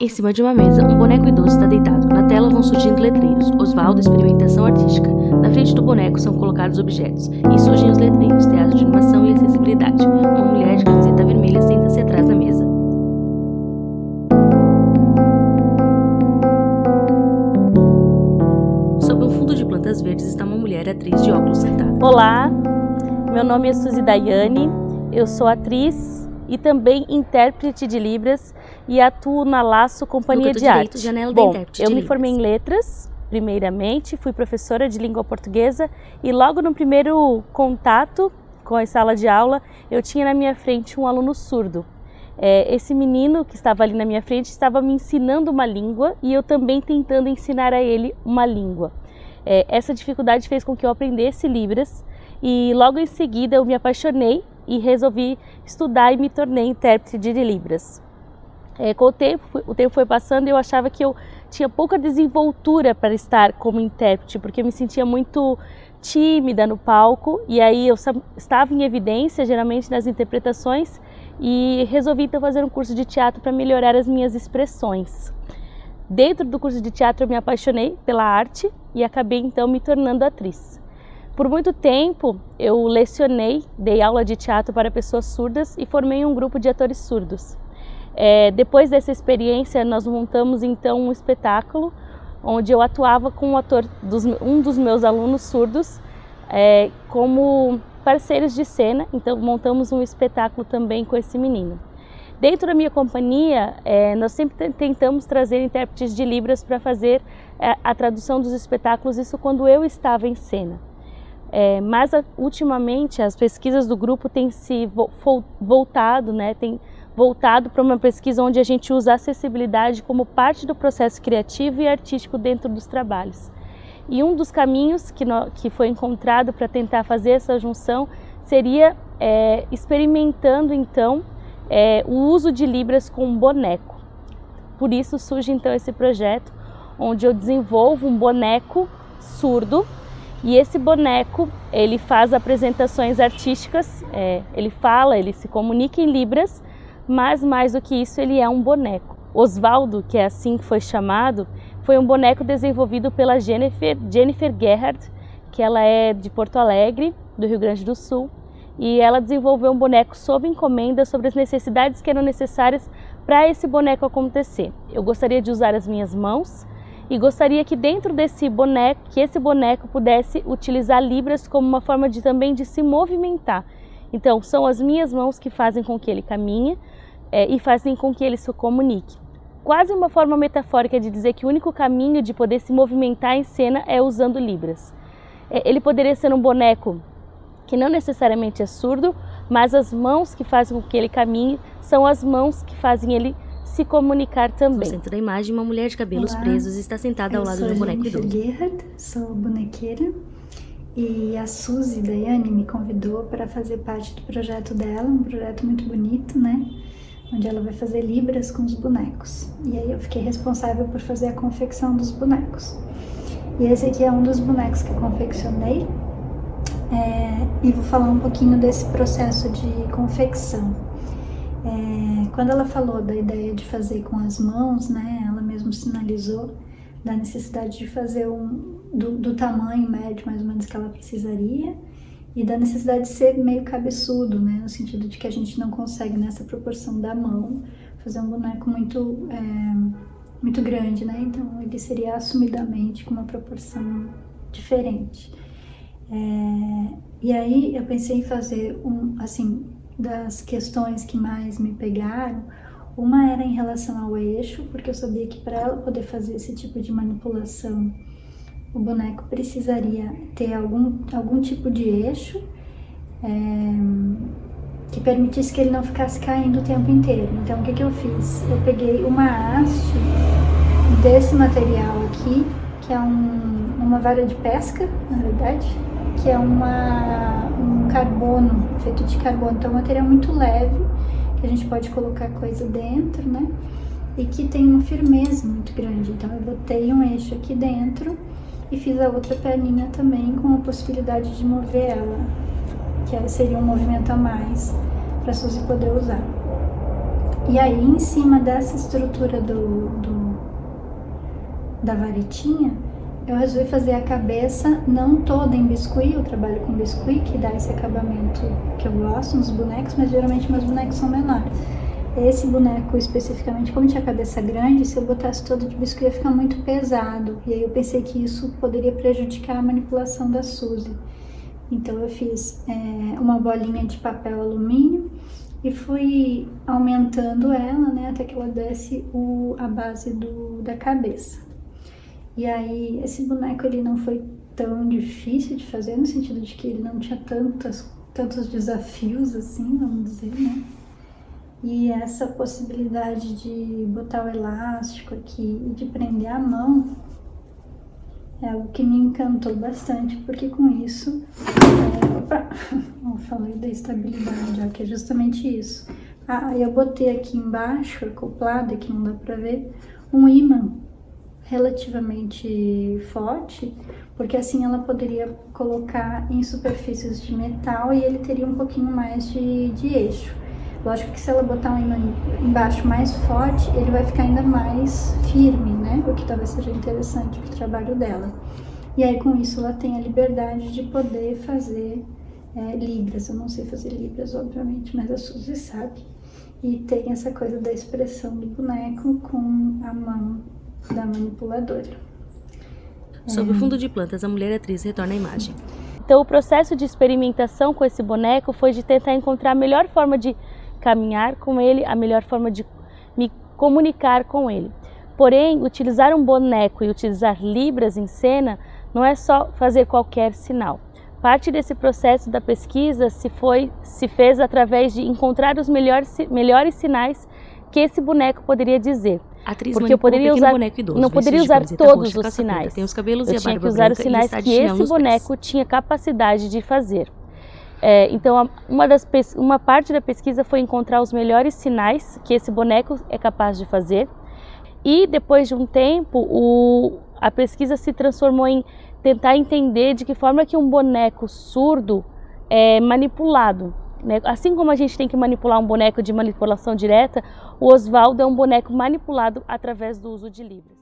Em cima de uma mesa, um boneco idoso está deitado. Na tela vão surgindo letreiros. Osvaldo, experimentação artística. Na frente do boneco são colocados objetos. E surgem os letreiros, teatro de animação e acessibilidade. Uma mulher de camiseta vermelha senta-se atrás da mesa. Sob um fundo de plantas verdes está uma mulher atriz de óculos sentada. Olá, meu nome é Suzy Daiane, eu sou atriz e também intérprete de Libras e atuo na Laço Companhia de Arte. Bom, eu me formei em letras, primeiramente, fui professora de língua portuguesa e logo no primeiro contato com a sala de aula, eu tinha na minha frente um aluno surdo. Esse menino que estava ali na minha frente estava me ensinando uma língua e eu também tentando ensinar a ele uma língua. Essa dificuldade fez com que eu aprendesse Libras e logo em seguida eu me apaixonei e resolvi estudar e me tornei intérprete de Libras. Com o tempo foi passando e eu achava que eu tinha pouca desenvoltura para estar como intérprete, porque eu me sentia muito tímida no palco e aí eu estava em evidência geralmente nas interpretações e resolvi então fazer um curso de teatro para melhorar as minhas expressões. Dentro do curso de teatro eu me apaixonei pela arte e acabei então me tornando atriz. Por muito tempo eu lecionei, dei aula de teatro para pessoas surdas e formei um grupo de atores surdos. Depois dessa experiência nós montamos então um espetáculo onde eu atuava com um dos meus alunos surdos como parceiros de cena, então montamos um espetáculo também com esse menino. Dentro da minha companhia, nós sempre tentamos trazer intérpretes de Libras para fazer a tradução dos espetáculos, isso quando eu estava em cena. Mas ultimamente as pesquisas do grupo têm se voltado para uma pesquisa onde a gente usa a acessibilidade como parte do processo criativo e artístico dentro dos trabalhos. E um dos caminhos que foi encontrado para tentar fazer essa junção seria experimentando então o uso de Libras com um boneco. Por isso surge então esse projeto onde eu desenvolvo um boneco surdo e esse boneco ele faz apresentações artísticas, ele fala, ele se comunica em Libras, mas mais do que isso ele é um boneco. Osvaldo, que é assim que foi chamado, foi um boneco desenvolvido pela Jennifer Gerhard, que ela é de Porto Alegre, do Rio Grande do Sul, e ela desenvolveu um boneco sob encomenda sobre as necessidades que eram necessárias para esse boneco acontecer. Eu gostaria de usar as minhas mãos e gostaria que dentro desse boneco, que esse boneco pudesse utilizar Libras como uma forma também de se movimentar. Então são as minhas mãos que fazem com que ele caminhe e fazem com que ele se comunique. Quase uma forma metafórica de dizer que o único caminho de poder se movimentar em cena é usando Libras. Ele poderia ser um boneco que não necessariamente é surdo, mas as mãos que fazem com que ele caminhe são as mãos que fazem ele se comunicar também. No centro da imagem, uma mulher de cabelos presos está sentada ao lado do boneco idoso. Eu sou Jennifer Gerhard, sou bonequeira e a Suzy Daiane me convidou para fazer parte do projeto dela, um projeto muito bonito, né? Onde ela vai fazer Libras com os bonecos. E aí eu fiquei responsável por fazer a confecção dos bonecos. E esse aqui é um dos bonecos que eu confeccionei. E vou falar um pouquinho desse processo de confecção. Quando ela falou da ideia de fazer com as mãos, né, ela mesmo sinalizou da necessidade de fazer do tamanho médio mais ou menos que ela precisaria e da necessidade de ser meio cabeçudo, né, no sentido de que a gente não consegue nessa proporção da mão fazer um boneco muito grande, né, então ele seria assumidamente com uma proporção diferente. E aí eu pensei em fazer das questões que mais me pegaram, uma era em relação ao eixo, porque eu sabia que para ela poder fazer esse tipo de manipulação, o boneco precisaria ter algum tipo de eixo que permitisse que ele não ficasse caindo o tempo inteiro. Então o que eu fiz? Eu peguei uma haste desse material aqui, que é uma vara de pesca, na verdade, que é um carbono, feito de carbono, então é um material muito leve, que a gente pode colocar coisa dentro, né, e que tem uma firmeza muito grande. Então eu botei um eixo aqui dentro e fiz a outra perninha também com a possibilidade de mover ela, que seria um movimento a mais para a Suzy poder usar. E aí, em cima dessa estrutura da varetinha, eu resolvi fazer a cabeça não toda em biscuit. Eu trabalho com biscuit, que dá esse acabamento que eu gosto nos bonecos, mas geralmente meus bonecos são menores. Esse boneco especificamente, como tinha a cabeça grande, se eu botasse todo de biscuit ia ficar muito pesado. E aí eu pensei que isso poderia prejudicar a manipulação da Suzy. Então eu fiz uma bolinha de papel alumínio e fui aumentando ela, né, até que ela desse a base da cabeça. E aí esse boneco ele não foi tão difícil de fazer, no sentido de que ele não tinha tantos desafios assim, vamos dizer, né? E essa possibilidade de botar o elástico aqui e de prender a mão é algo que me encantou bastante, porque com isso, eu falei da estabilidade, ó, que é justamente isso. Eu botei aqui embaixo, acoplado, que não dá pra ver, um ímã relativamente forte, porque assim ela poderia colocar em superfícies de metal e ele teria um pouquinho mais de eixo. Lógico que se ela botar um imã embaixo mais forte, ele vai ficar ainda mais firme, né? O que talvez seja interessante para o trabalho dela. E aí com isso ela tem a liberdade de poder fazer libras. Eu não sei fazer libras, obviamente, mas a Suzy sabe. E tem essa coisa da expressão do boneco com a mão da manipuladora. Sob o fundo de plantas, a mulher atriz retorna à imagem. Então o processo de experimentação com esse boneco foi de tentar encontrar a melhor forma de caminhar com ele, a melhor forma de me comunicar com ele. Porém, utilizar um boneco e utilizar libras em cena não é só fazer qualquer sinal. Parte desse processo da pesquisa se fez através de encontrar os melhores sinais que esse boneco poderia dizer. Porque eu poderia usar, idoso, não poderia usar todos os sinais. Tem os cabelos eu e a tinha barba que usar branca os sinais que esse boneco tinha capacidade de fazer. Então, uma parte da pesquisa foi encontrar os melhores sinais que esse boneco é capaz de fazer. E depois de um tempo, a pesquisa se transformou em tentar entender de que forma que um boneco surdo é manipulado. Assim como a gente tem que manipular um boneco de manipulação direta, o Osvaldo é um boneco manipulado através do uso de libras.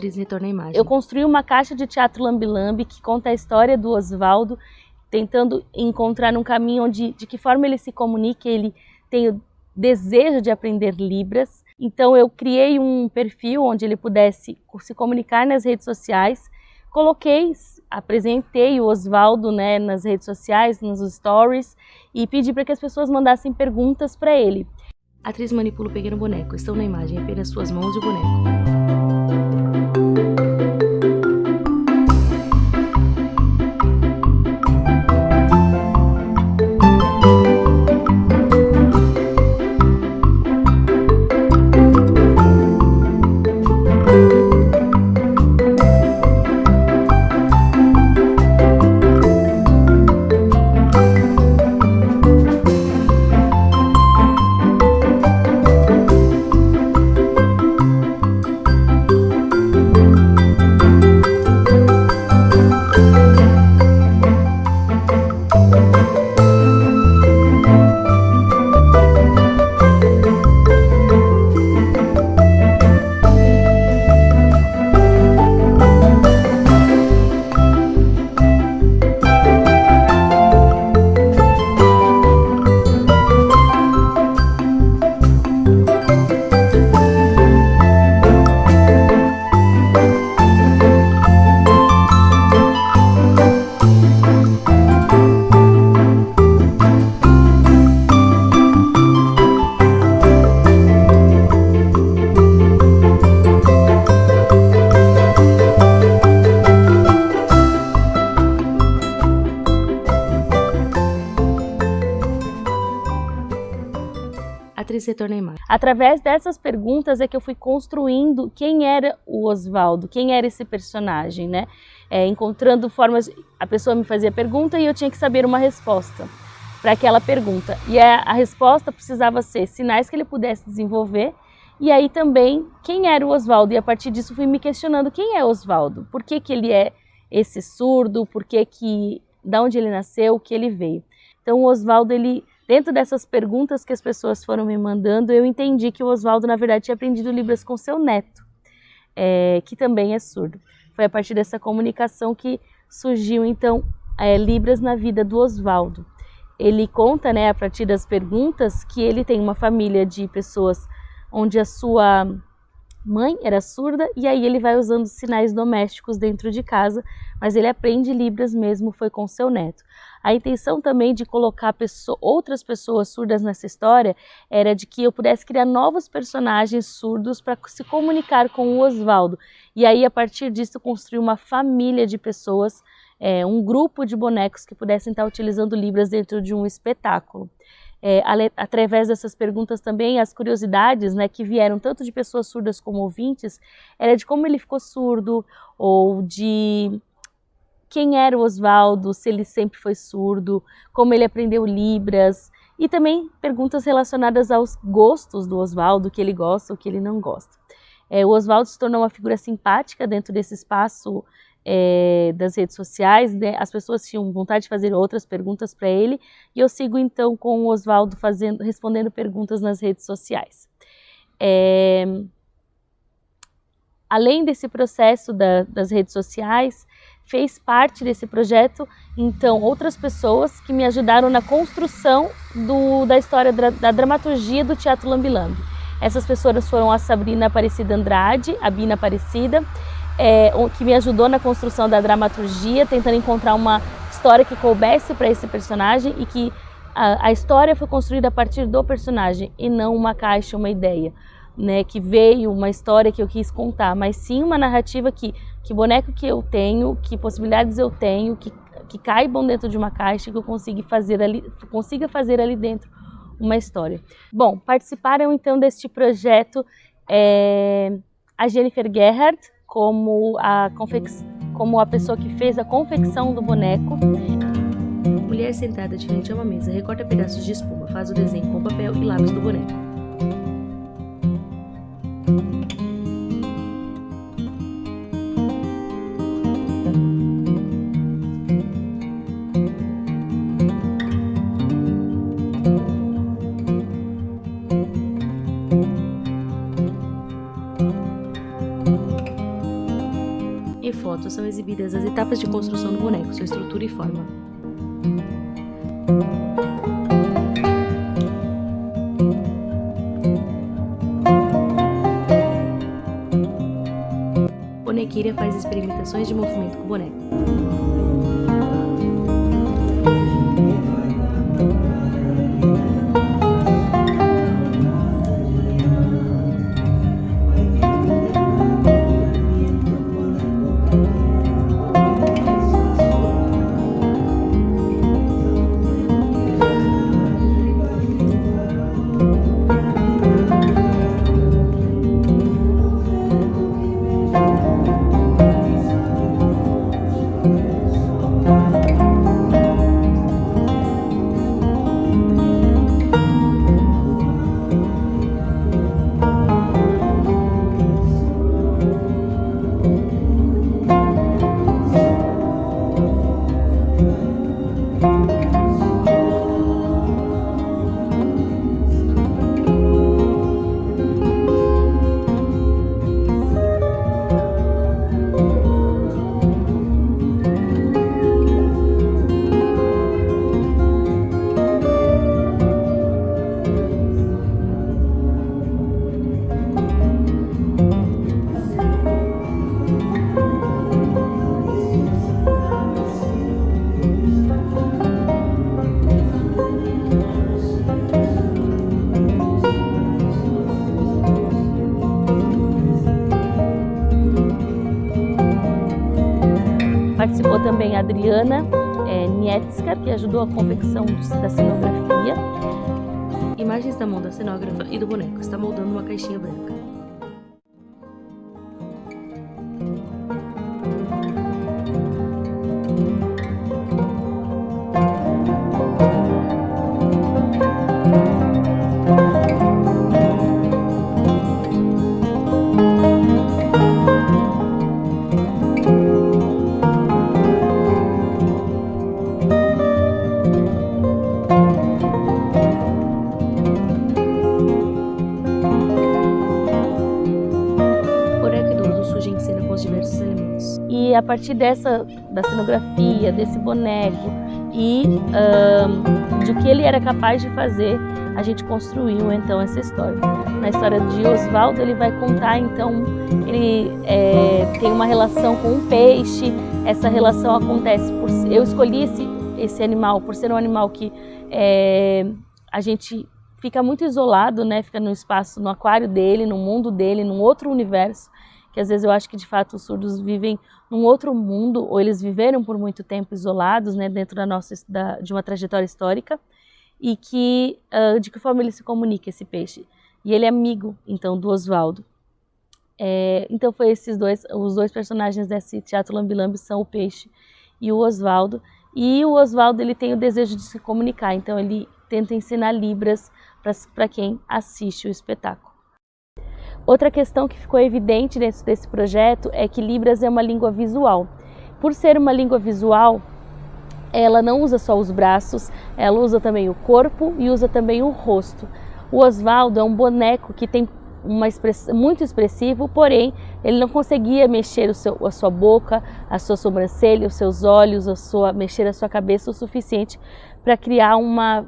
atriz retorna à imagem. Eu construí uma caixa de teatro lambe-lambe que conta a história do Osvaldo, tentando encontrar um caminho de que forma ele se comunica, ele tem o desejo de aprender Libras. Então eu criei um perfil onde ele pudesse se comunicar nas redes sociais, apresentei o Osvaldo, né, nas redes sociais, nos stories, e pedi para que as pessoas mandassem perguntas para ele. A atriz manipula o pequeno boneco. Estão na imagem apenas suas mãos e o boneco. Atriz retorna à imagem. Através dessas perguntas é que eu fui construindo quem era o Osvaldo, quem era esse personagem, né? Encontrando formas, a pessoa me fazia pergunta e eu tinha que saber uma resposta para aquela pergunta. E a resposta precisava ser sinais que ele pudesse desenvolver, e aí também quem era o Osvaldo. E a partir disso fui me questionando quem é o Osvaldo, por que ele é esse surdo, da onde ele nasceu, o que ele veio. Então o Osvaldo, dentro dessas perguntas que as pessoas foram me mandando, eu entendi que o Osvaldo, na verdade, tinha aprendido Libras com seu neto, que também é surdo. Foi a partir dessa comunicação que surgiu, então, Libras na vida do Osvaldo. Ele conta, né, a partir das perguntas, que ele tem uma família de pessoas onde a sua mãe era surda, e aí ele vai usando sinais domésticos dentro de casa, mas ele aprende Libras mesmo, foi com seu neto. A intenção também de colocar outras pessoas surdas nessa história era de que eu pudesse criar novos personagens surdos para se comunicar com o Osvaldo. E aí, a partir disso, construir uma família de pessoas, um grupo de bonecos que pudessem estar utilizando Libras dentro de um espetáculo. Através dessas perguntas também, as curiosidades, né, que vieram tanto de pessoas surdas como ouvintes, era de como ele ficou surdo, ou de quem era o Osvaldo, se ele sempre foi surdo, como ele aprendeu Libras, e também perguntas relacionadas aos gostos do Osvaldo, o que ele gosta, o que ele não gosta. O Osvaldo se tornou uma figura simpática dentro desse espaço das redes sociais, né? As pessoas tinham vontade de fazer outras perguntas para ele, e eu sigo então com o Osvaldo respondendo perguntas nas redes sociais. Além desse processo das redes sociais, fez parte desse projeto, então, outras pessoas que me ajudaram na construção da história da dramaturgia do Teatro Lambe-Lambe. Essas pessoas foram a Sabrina Aparecida Andrade, a Bina Aparecida, que me ajudou na construção da dramaturgia, tentando encontrar uma história que coubesse para esse personagem, e que a história foi construída a partir do personagem e não uma caixa, uma ideia, né, que veio uma história que eu quis contar, mas sim uma narrativa que boneco que eu tenho, que possibilidades eu tenho, que caibam dentro de uma caixa, que eu consiga fazer ali dentro uma história. Bom, participaram então deste projeto a Jennifer Gerhardt, como a pessoa que fez a confecção do boneco. Mulher sentada de frente a uma mesa, recorta pedaços de espuma, faz o desenho com papel e lápis do boneco. Em fotos são exibidas as etapas de construção do boneco, sua estrutura e forma. Bonequeira faz experimentações de movimento com o boneco. Participou também a Adriana Nietska, que ajudou a confecção da cenografia. Imagens da mão da cenógrafa e do boneco. Está moldando uma caixinha branca. E a partir da cenografia, desse boneco e de que ele era capaz de fazer, a gente construiu então essa história. Na história de Osvaldo, ele vai contar então, ele tem uma relação com um peixe. Essa relação acontece eu escolhi esse animal por ser um animal que a gente fica muito isolado, né? Fica no espaço, no aquário dele, no mundo dele, num outro universo, que às vezes eu acho que de fato os surdos vivem num outro mundo, ou eles viveram por muito tempo isolados, né, dentro de uma trajetória histórica, e que de que forma ele se comunica, esse peixe. E ele é amigo, então, do Osvaldo. Então foi os dois personagens desse teatro Lambi-Lambi são o peixe e o Osvaldo. E o Osvaldo, ele tem o desejo de se comunicar, então ele tenta ensinar Libras para quem assiste o espetáculo. Outra questão que ficou evidente dentro desse projeto é que Libras é uma língua visual. Por ser uma língua visual, ela não usa só os braços, ela usa também o corpo e usa também o rosto. O Osvaldo é um boneco que tem uma expressão muito expressivo, porém ele não conseguia mexer a sua boca, a sua sobrancelha, os seus olhos, mexer a sua cabeça o suficiente para criar uma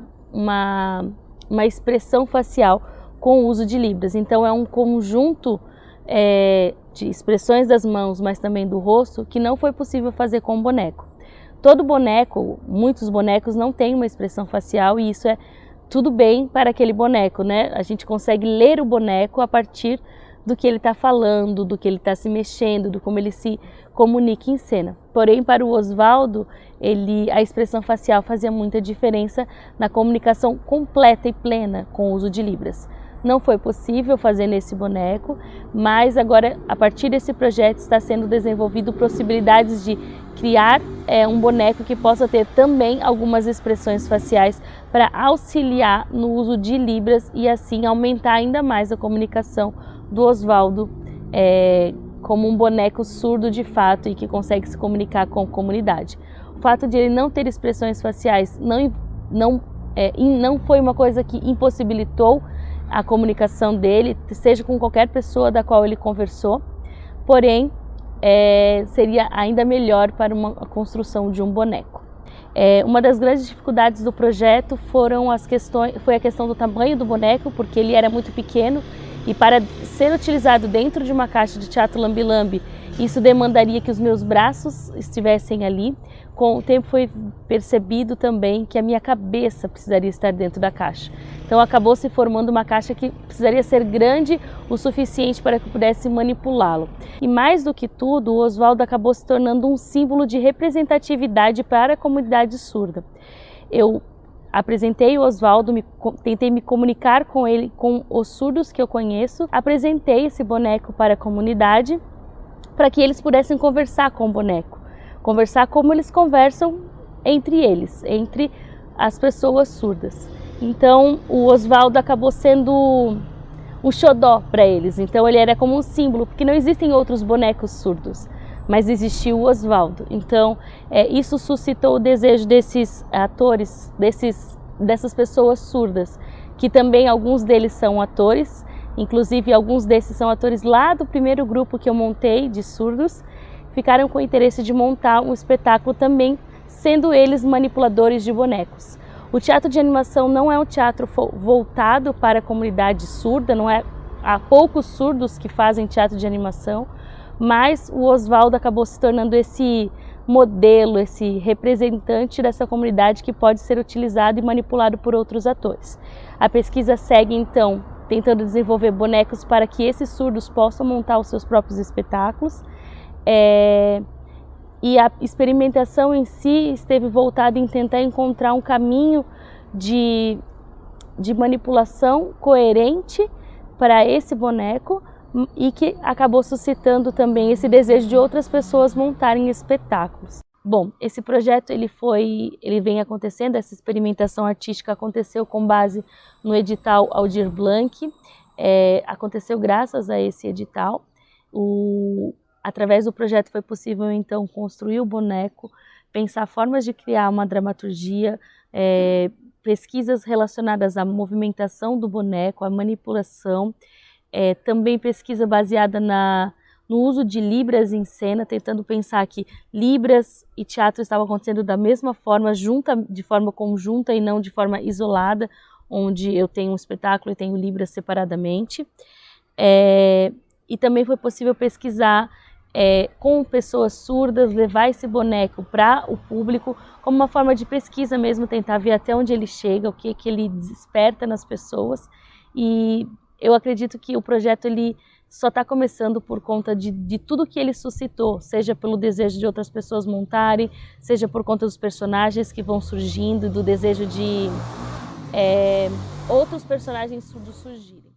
expressão facial com o uso de Libras. Então é um conjunto de expressões das mãos, mas também do rosto, que não foi possível fazer com o boneco. Todo boneco, muitos bonecos não têm uma expressão facial, e isso é tudo bem para aquele boneco, né? A gente consegue ler o boneco a partir do que ele está falando, do que ele está se mexendo, do como ele se comunica em cena. Porém, para o Osvaldo, a expressão facial fazia muita diferença na comunicação completa e plena com o uso de Libras. Não foi possível fazer nesse boneco, mas agora, a partir desse projeto, está sendo desenvolvido possibilidades de criar um boneco que possa ter também algumas expressões faciais para auxiliar no uso de Libras e assim aumentar ainda mais a comunicação do Osvaldo como um boneco surdo de fato e que consegue se comunicar com a comunidade. O fato de ele não ter expressões faciais não foi uma coisa que impossibilitou a comunicação dele, seja com qualquer pessoa da qual ele conversou, porém seria ainda melhor para a construção de um boneco. Uma das grandes dificuldades do projeto foi a questão do tamanho do boneco, porque ele era muito pequeno e para ser utilizado dentro de uma caixa de teatro lambe-lambe, isso demandaria que os meus braços estivessem ali. Com o tempo foi percebido também que a minha cabeça precisaria estar dentro da caixa. Então acabou se formando uma caixa que precisaria ser grande o suficiente para que eu pudesse manipulá-lo. E mais do que tudo, o Oswaldo acabou se tornando um símbolo de representatividade para a comunidade surda. Eu apresentei o Oswaldo, tentei me comunicar com ele, com os surdos que eu conheço, apresentei esse boneco para a comunidade para que eles pudessem conversar com o boneco, conversar como eles conversam entre eles, entre as pessoas surdas. Então o Oswaldo acabou sendo um xodó para eles, então ele era como um símbolo, porque não existem outros bonecos surdos, mas existiu o Oswaldo. Então isso suscitou o desejo desses atores, dessas pessoas surdas, que também alguns deles são atores, inclusive alguns desses são atores lá do primeiro grupo que eu montei de surdos, ficaram com o interesse de montar um espetáculo também, sendo eles manipuladores de bonecos. O teatro de animação não é um teatro voltado para a comunidade surda, há poucos surdos que fazem teatro de animação, mas o Oswaldo acabou se tornando esse modelo, esse representante dessa comunidade que pode ser utilizado e manipulado por outros atores. A pesquisa segue então tentando desenvolver bonecos para que esses surdos possam montar os seus próprios espetáculos. E a experimentação em si esteve voltada em tentar encontrar um caminho de manipulação coerente para esse boneco e que acabou suscitando também esse desejo de outras pessoas montarem espetáculos. Bom, esse projeto ele vem acontecendo, essa experimentação artística aconteceu com base no edital Aldir Blanc, aconteceu graças a esse edital. Através do projeto foi possível então construir o boneco, pensar formas de criar uma dramaturgia, pesquisas relacionadas à movimentação do boneco, à manipulação, também pesquisa baseada no uso de libras em cena, tentando pensar que libras e teatro estavam acontecendo da mesma forma, de forma conjunta e não de forma isolada, onde eu tenho um espetáculo e tenho libras separadamente. E também foi possível pesquisar com pessoas surdas, levar esse boneco para o público, como uma forma de pesquisa mesmo, tentar ver até onde ele chega, o que ele desperta nas pessoas. E eu acredito que o projeto ele só está começando por conta de tudo que ele suscitou, seja pelo desejo de outras pessoas montarem, seja por conta dos personagens que vão surgindo, do desejo de outros personagens surdos surgirem.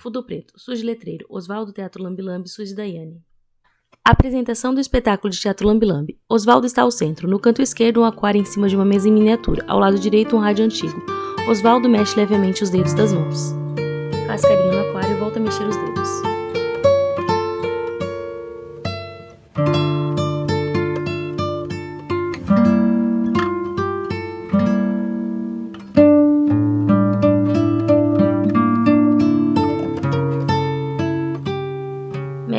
Fundo Preto, Suzy Letreiro, Oswaldo Teatro Lambe-Lambe, Suzy Daiane. Apresentação do espetáculo de teatro Lambe-Lambe. Oswaldo está ao centro, no canto esquerdo um aquário em cima de uma mesa em miniatura, ao lado direito um rádio antigo. Oswaldo mexe levemente os dedos das mãos. Faz carinho no aquário e volta a mexer os dedos.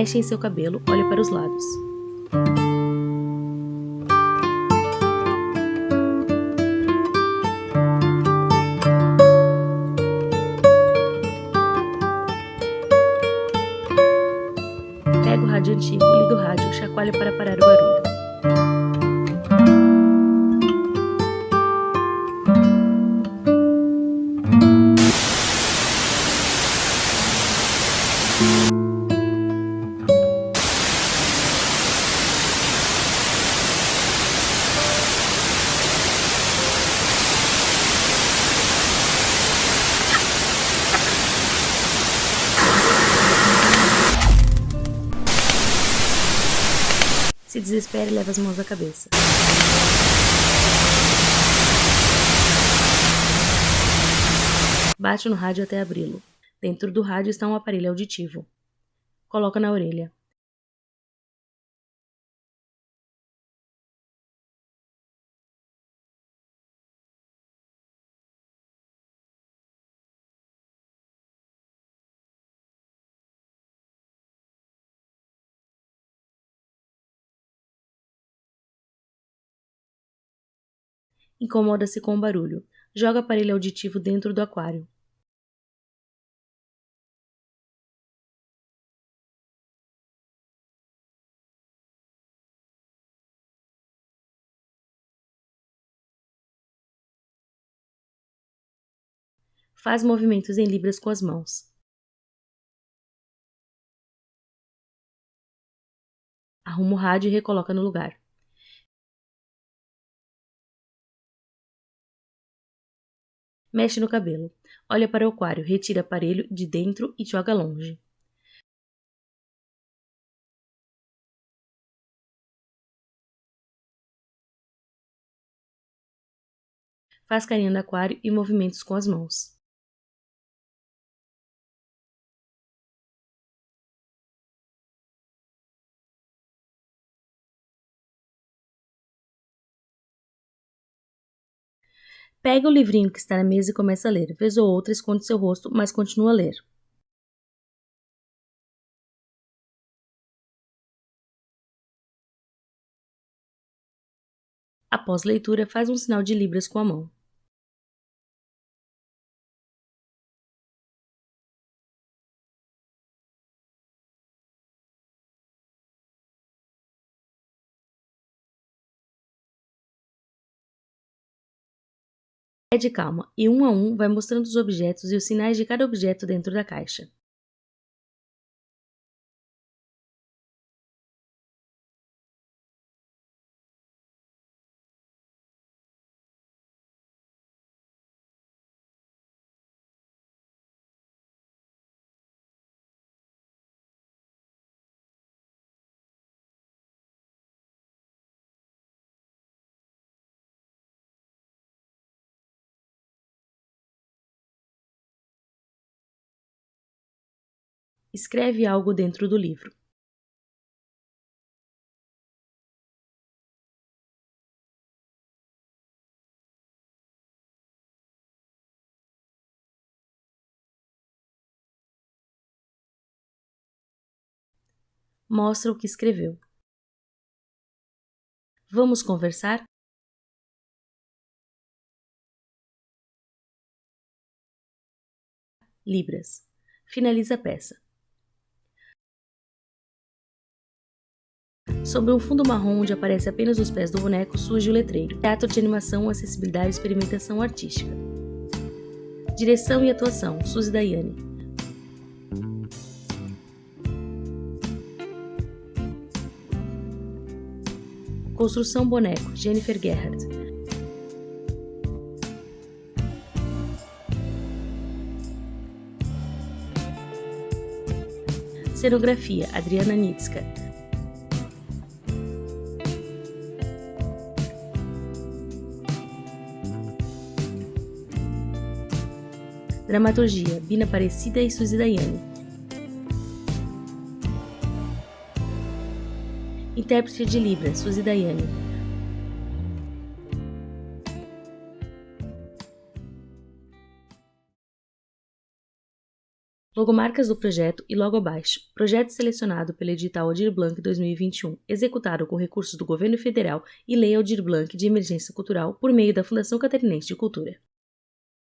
Mexe em seu cabelo, olha para os lados. Pega o rádio antigo, liga o rádio, chacoalha para parar o barulho. Se desespera e leva as mãos à cabeça. Bate no rádio até abri-lo. Dentro do rádio está um aparelho auditivo. Coloca na orelha. Incomoda-se com o barulho. Joga o aparelho auditivo dentro do aquário. Faz movimentos em libras com as mãos. Arruma o rádio e recoloca no lugar. Mexe no cabelo. Olha para o aquário, retira o aparelho de dentro e joga longe. Faz carinho no aquário e movimentos com as mãos. Pega o livrinho que está na mesa e começa a ler. Vez ou outra esconde seu rosto, mas continua a ler. Após leitura, faz um sinal de libras com a mão. Pede calma e um a um vai mostrando os objetos e os sinais de cada objeto dentro da caixa. Escreve algo dentro do livro. Mostra o que escreveu. Vamos conversar? Libras. Finaliza a peça. Sobre um fundo marrom onde aparece apenas os pés do boneco, surge o letreiro. Teatro de animação, acessibilidade e experimentação artística. Direção e atuação, Suzy Daiane. Construção boneco, Jennifer Gerhardt. Cenografia, Adriana Nitska. Dramaturgia, Bina Aparecida e Suzy Daiane. Intérprete de Libras, Suzy Daiane. Logomarcas do projeto e logo abaixo. Projeto selecionado pelo edital Aldir Blanc 2021, executado com recursos do Governo Federal e Lei Aldir Blanc de Emergência Cultural por meio da Fundação Catarinense de Cultura.